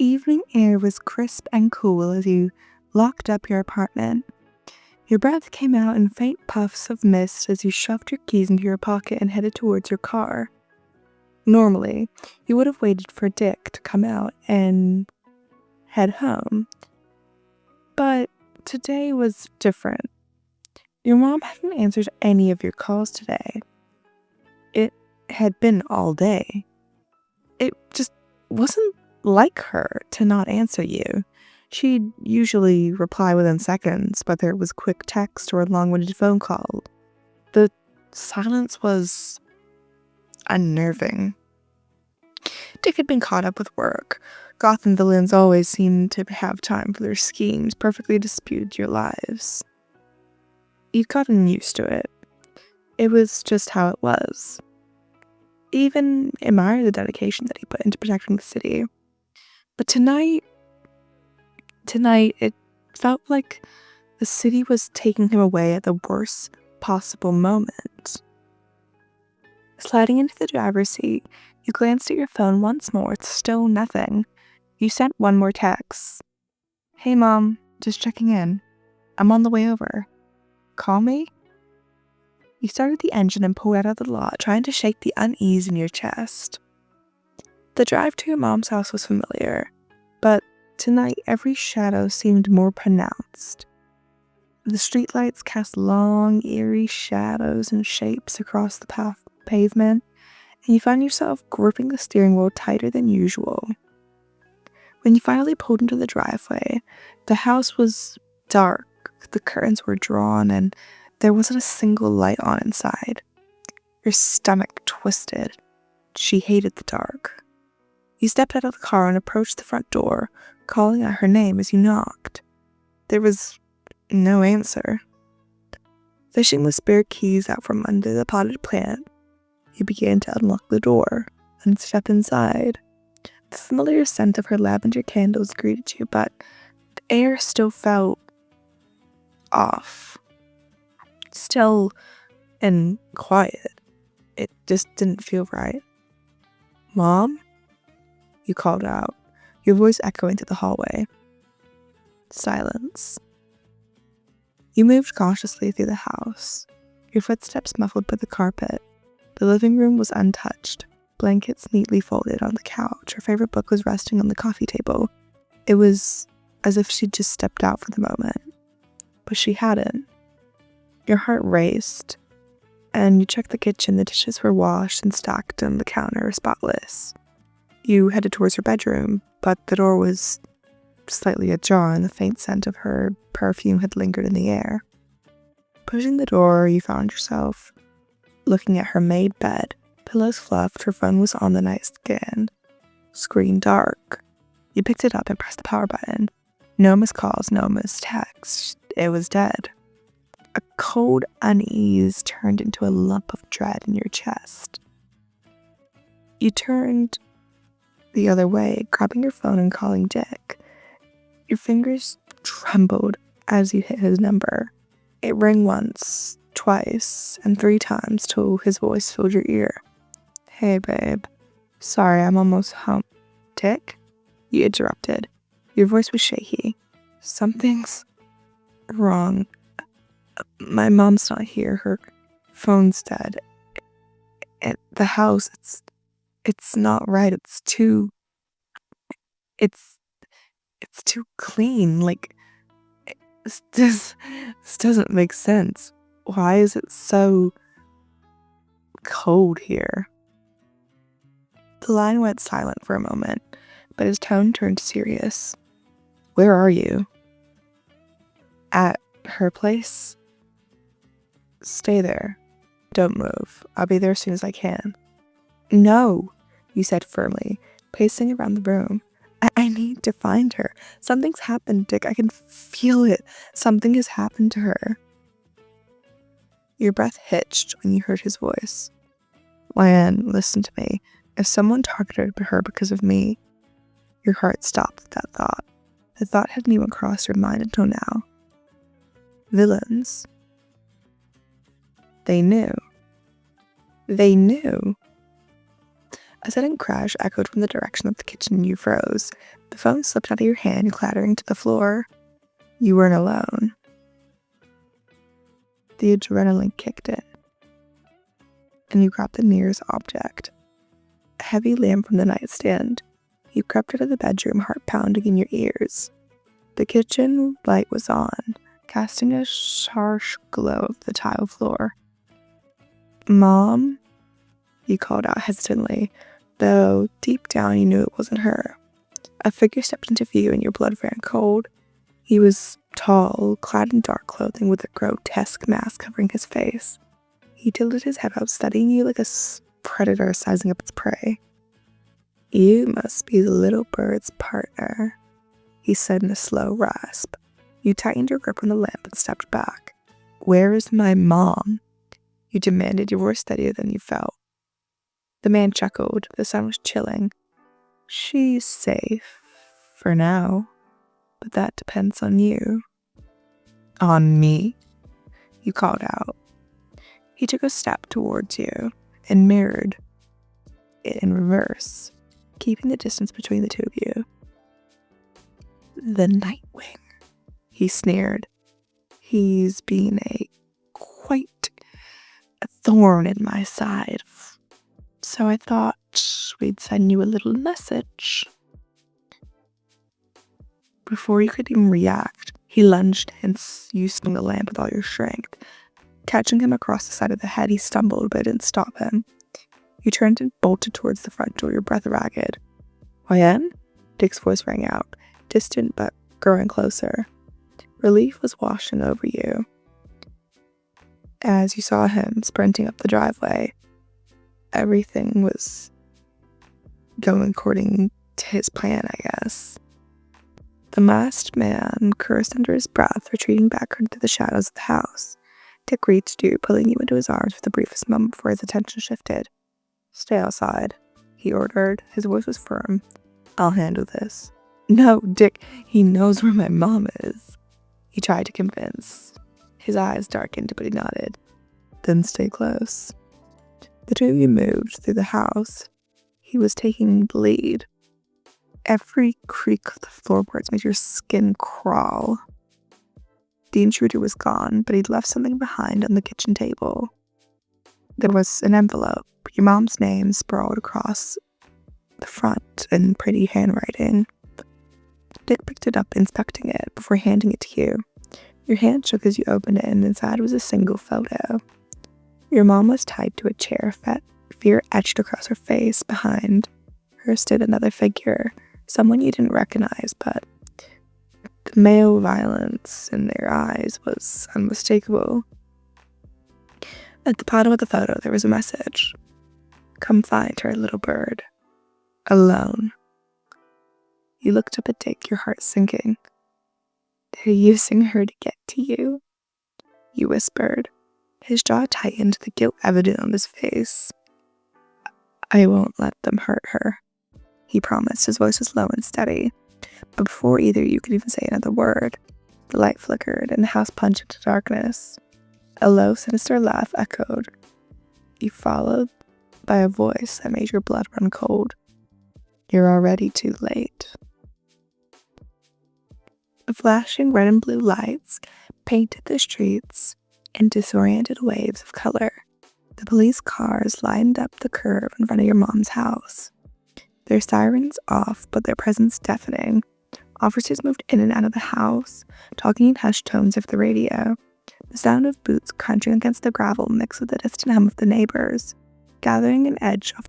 evening air was crisp and cool as you locked up your apartment. Your breath came out in faint puffs of mist as you shoved your keys into your pocket and headed towards your car. Normally, you would have waited for Dick to come out and head home. But today was different. Your mom hadn't answered any of your calls today. It had been all day. It just wasn't like her to not answer you. She'd usually reply within seconds, whether it was quick text or a long-winded phone call. The silence was unnerving. Dick had been caught up with work. Gotham villains always seemed to have time for their schemes, perfectly dispute your lives. You'd gotten used to it. It was just how it was. Even admired the dedication that he put into protecting the city. But tonight it felt like the city was taking him away at the worst possible moment. Sliding into the driver's seat, you glanced at your phone once more. It's still nothing. You sent one more text. "Hey Mom, just checking in. I'm on the way over. Call me?" You started the engine and pulled out of the lot, trying to shake the unease in your chest. The drive to your mom's house was familiar, but tonight every shadow seemed more pronounced. The streetlights cast long, eerie shadows and shapes across the pavement, and you found yourself gripping the steering wheel tighter than usual. When you finally pulled into the driveway, the house was dark, the curtains were drawn, and there wasn't a single light on inside. Your stomach twisted. She hated the dark. You stepped out of the car and approached the front door, calling out her name as you knocked. There was no answer. Fishing the spare keys out from under the potted plant, you began to unlock the door and step inside. The familiar scent of her lavender candles greeted you, but the air still felt off. Still and quiet. It just didn't feel right. "Mom?" You called out, your voice echoing through the hallway. Silence. You moved cautiously through the house, your footsteps muffled by the carpet. The living room was untouched, blankets neatly folded on the couch. Her favorite book was resting on the coffee table. It was as if she'd just stepped out for the moment, but she hadn't. Your heart raced, and you checked the kitchen. The dishes were washed and stacked on the counter, spotless. You headed towards her bedroom, but the door was slightly ajar and the faint scent of her perfume had lingered in the air. Pushing the door, you found yourself looking at her made bed, pillows fluffed, her phone was on the nightstand, screen dark. You picked it up and pressed the power button. No missed calls, no missed texts. It was dead. A cold unease turned into a lump of dread in your chest. You turned the other way, grabbing your phone and calling Dick. Your fingers trembled as you hit his number. It rang once, twice, and 3 times till his voice filled your ear. "Hey, babe. Sorry, I'm almost home." "Dick?" You interrupted. Your voice was shaky. "Something's wrong. My mom's not here. Her phone's dead. At the house, it's not right. It's too clean. Like, this doesn't make sense. Why is it so cold here?" The line went silent for a moment, but his tone turned serious. "Where are you?" "At her place." "Stay there. Don't move. I'll be there as soon as I can." "No," you said firmly, pacing around the room. I need to find her. Something's happened, Dick. I can feel it. Something has happened to her." Your breath hitched when you heard his voice. "Lan, listen to me. If someone targeted her because of me..." Your heart stopped at that thought. The thought hadn't even crossed your mind until now. Villains. They knew. They knew. A sudden crash echoed from the direction of the kitchen and you froze. The phone slipped out of your hand, clattering to the floor. You weren't alone. The adrenaline kicked in, and you grabbed the nearest object. A heavy lamp from the nightstand. You crept out of the bedroom, heart pounding in your ears. The kitchen light was on, casting a harsh glow over the tile floor. "Mom?" you called out hesitantly, though deep down you knew it wasn't her. A figure stepped into view and your blood ran cold. He was tall, clad in dark clothing with a grotesque mask covering his face. He tilted his head up, studying you like a predator sizing up its prey. "You must be the little bird's partner," he said in a slow rasp. You tightened your grip on the lamp and stepped back. "Where is my mom?" you demanded, your voice steadier than you felt. The man chuckled. The sun was chilling. "She's safe, for now, but that depends on you." "On me?" you called out. He took a step towards you and mirrored it in reverse, keeping the distance between the two of you. "The Nightwing," he sneered. "He's been quite a thorn in my side, so I thought we'd send you a little message." Before you could even react, he lunged and you swung the lamp with all your strength. Catching him across the side of the head, he stumbled, but it didn't stop him. You turned and bolted towards the front door, your breath ragged. "Ryan?" Dick's voice rang out, distant but growing closer. Relief was washing over you as you saw him sprinting up the driveway. Everything was going according to his plan, I guess. The masked man cursed under his breath, retreating back into the shadows of the house. Dick reached you, pulling you into his arms for the briefest moment before his attention shifted. "Stay outside," he ordered. His voice was firm. "I'll handle this." "No, Dick, he knows where my mom is," he tried to convince. His eyes darkened, but he nodded. "Then stay close." The two of you moved through the house. He was taking the lead. Every creak of the floorboards made your skin crawl. The intruder was gone, but he'd left something behind on the kitchen table. There was an envelope, your mom's name sprawled across the front in pretty handwriting. Dick picked it up, inspecting it before handing it to you. Your hand shook as you opened it, and inside was a single photo. Your mom was tied to a chair, fear etched across her face. Behind her stood another figure, someone you didn't recognize, but the male violence in their eyes was unmistakable. At the bottom of the photo, there was a message. "Come find her, little bird. Alone." You looked up at Dick, your heart sinking. "They're using her to get to you," you whispered. His jaw tightened, the guilt evident on his face. "I won't let them hurt her," he promised. His voice was low and steady. But before either you could even say another word, the light flickered and the house plunged into darkness. A low, sinister laugh echoed. You followed by a voice that made your blood run cold. "You're already too late." The flashing red and blue lights painted the streets in disoriented waves of color. The police cars lined up the curb in front of your mom's house. Their sirens off, but their presence deafening. Officers moved in and out of the house, talking in hushed tones over the radio. The sound of boots crunching against the gravel mixed with the distant hum of the neighbors, gathering an edge of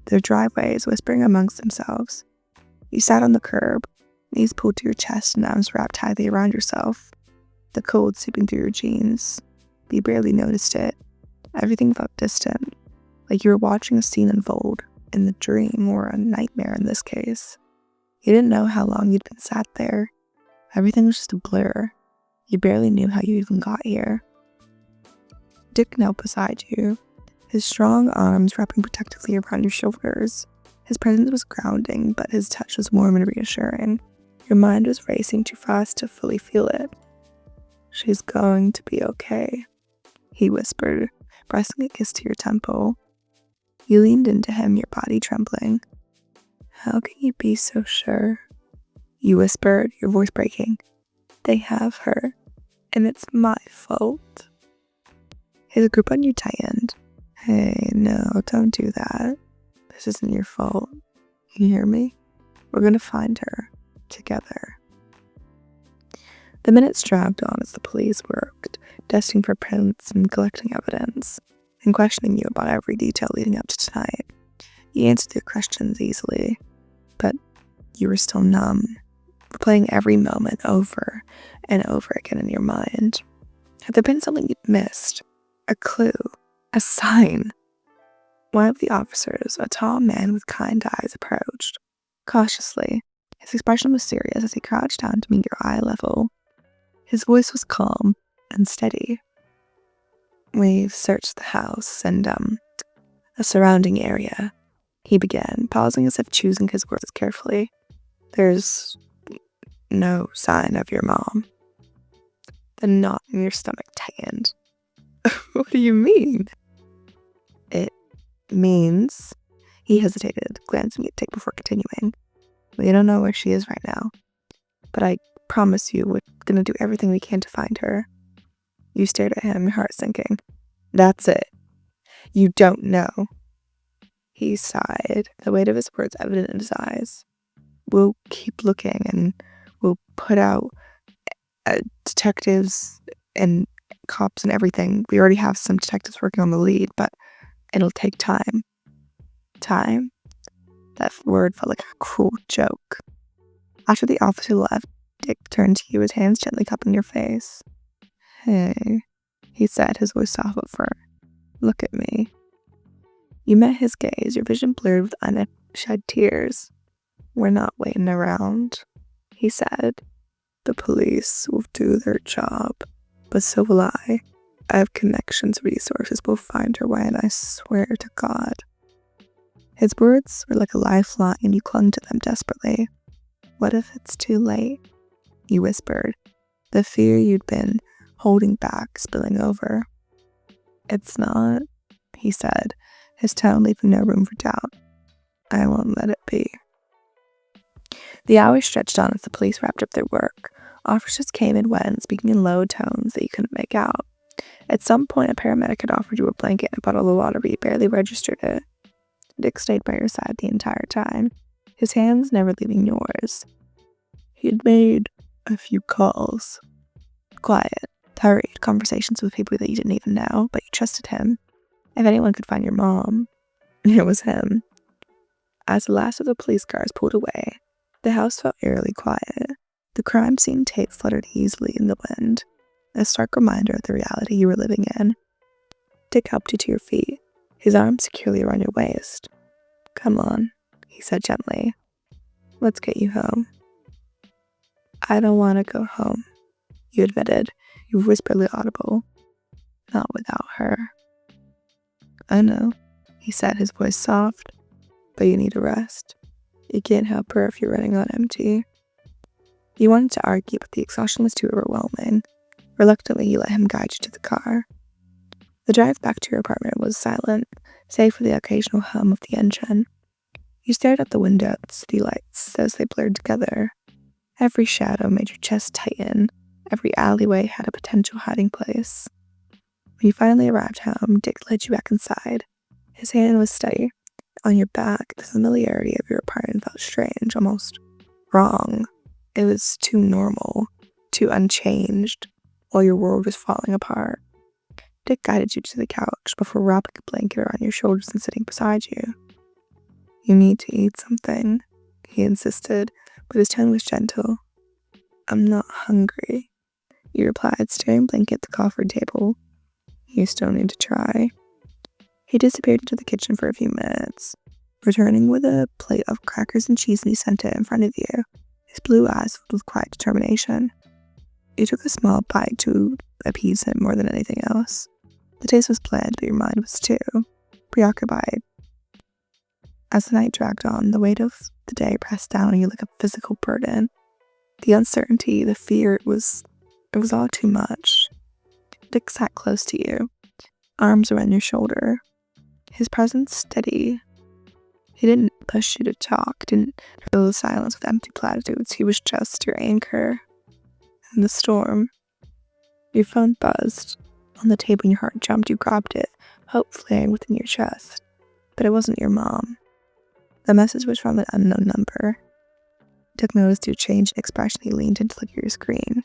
their driveways, whispering amongst themselves. You sat on the curb, knees pulled to your chest and arms wrapped tightly around yourself, the cold seeping through your jeans. But you barely noticed it. Everything felt distant, like you were watching a scene unfold in a dream or a nightmare in this case. You didn't know how long you'd been sat there. Everything was just a blur. You barely knew how you even got here. Dick knelt beside you, his strong arms wrapping protectively around your shoulders. His presence was grounding, but his touch was warm and reassuring. Your mind was racing too fast to fully feel it. "She's going to be okay," he whispered, pressing a kiss to your temple. You leaned into him, your body trembling. How can you be so sure? You whispered, your voice breaking. They have her, and it's my fault. His grip on you tightened. Hey, no, don't do that. This isn't your fault. You hear me? We're gonna find her. Together. The minutes dragged on as the police worked, testing for prints and collecting evidence, and questioning you about every detail leading up to tonight. You answered their questions easily, but you were still numb, replaying every moment over and over again in your mind. Had there been something you'd missed? A clue? A sign? One of the officers, a tall man with kind eyes, approached. Cautiously, his expression was serious as he crouched down to meet your eye level. His voice was calm and steady. We've searched the house and, the surrounding area, he began, pausing as if choosing his words carefully. There's no sign of your mom. The knot in your stomach tightened. What do you mean? It means... He hesitated, glancing at Dick before continuing. We don't know where she is right now, but I promise you we're gonna do everything we can to find her. You stared at him, your heart sinking. That's it. You don't know. He sighed, the weight of his words evident in his eyes. We'll keep looking, and we'll put out detectives and cops and everything. We already have some detectives working on the lead, but it'll take time. Time? That word felt like a cruel joke. After the officer left, Dick turned to you, his hands gently cupping your face. Hey, he said, his voice soft but firm. Look at me. You met his gaze, your vision blurred with unshed tears. We're not waiting around, he said. The police will do their job, but so will I. I have connections, resources, we'll find her way, and I swear to God. His words were like a lifeline, and you clung to them desperately. What if it's too late? You whispered, the fear you'd been holding back spilling over. It's not, he said, his tone leaving no room for doubt. I won't let it be. The hours stretched on as the police wrapped up their work. Officers came and went, speaking in low tones that you couldn't make out. At some point, a paramedic had offered you a blanket and a bottle of water, but you barely registered it. Dick stayed by your side the entire time, his hands never leaving yours. He'd made a few calls. Quiet, hurried conversations with people that you didn't even know, but you trusted him. If anyone could find your mom, it was him. As the last of the police cars pulled away, the house felt eerily quiet. The crime scene tape fluttered easily in the wind, a stark reminder of the reality you were living in. Dick helped you to your feet, his arm securely around your waist. Come on, he said gently. Let's get you home. I don't want to go home, you admitted, your voice barely audible. Not without her. I know, he said, his voice soft, but you need a rest. You can't help her if you're running on empty. You wanted to argue, but the exhaustion was too overwhelming. Reluctantly, you let him guide you to the car. The drive back to your apartment was silent, save for the occasional hum of the engine. You stared out the window at the city lights as they blurred together. Every shadow made your chest tighten. Every alleyway had a potential hiding place. When you finally arrived home, Dick led you back inside. His hand was steady. On your back, the familiarity of your apartment felt strange, almost wrong. It was too normal, too unchanged, while your world was falling apart. Dick guided you to the couch before wrapping a blanket around your shoulders and sitting beside you. You need to eat something, he insisted, but his tone was gentle. I'm not hungry, you replied, staring blankly at the coffee table. You still need to try. He disappeared into the kitchen for a few minutes, returning with a plate of crackers and cheese, and he sent it in front of you, his blue eyes filled with quiet determination. You took a small bite to appease him more than anything else. The taste was bland, but your mind was too, preoccupied. As the night dragged on, the weight of the day pressed down on you like a physical burden. The uncertainty, the fear, it was all too much. Dick sat close to you, arms around your shoulder, His presence steady. He didn't push you to talk, didn't fill the silence with empty platitudes. He was just your anchor in the storm. Your phone buzzed. On the table, and your heart jumped. You grabbed it, hope flaring within your chest. But it wasn't your mom. The message was from an unknown number. He took notice to your change in expression. He leaned in to look at your screen.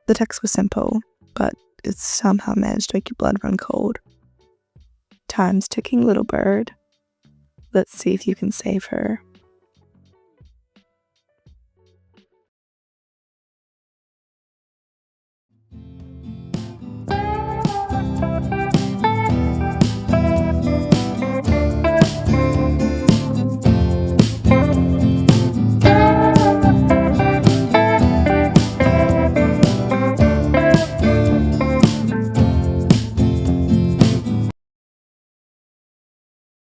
The text was simple, but it somehow managed to make your blood run cold. Time's ticking, little bird. Let's see if you can save her.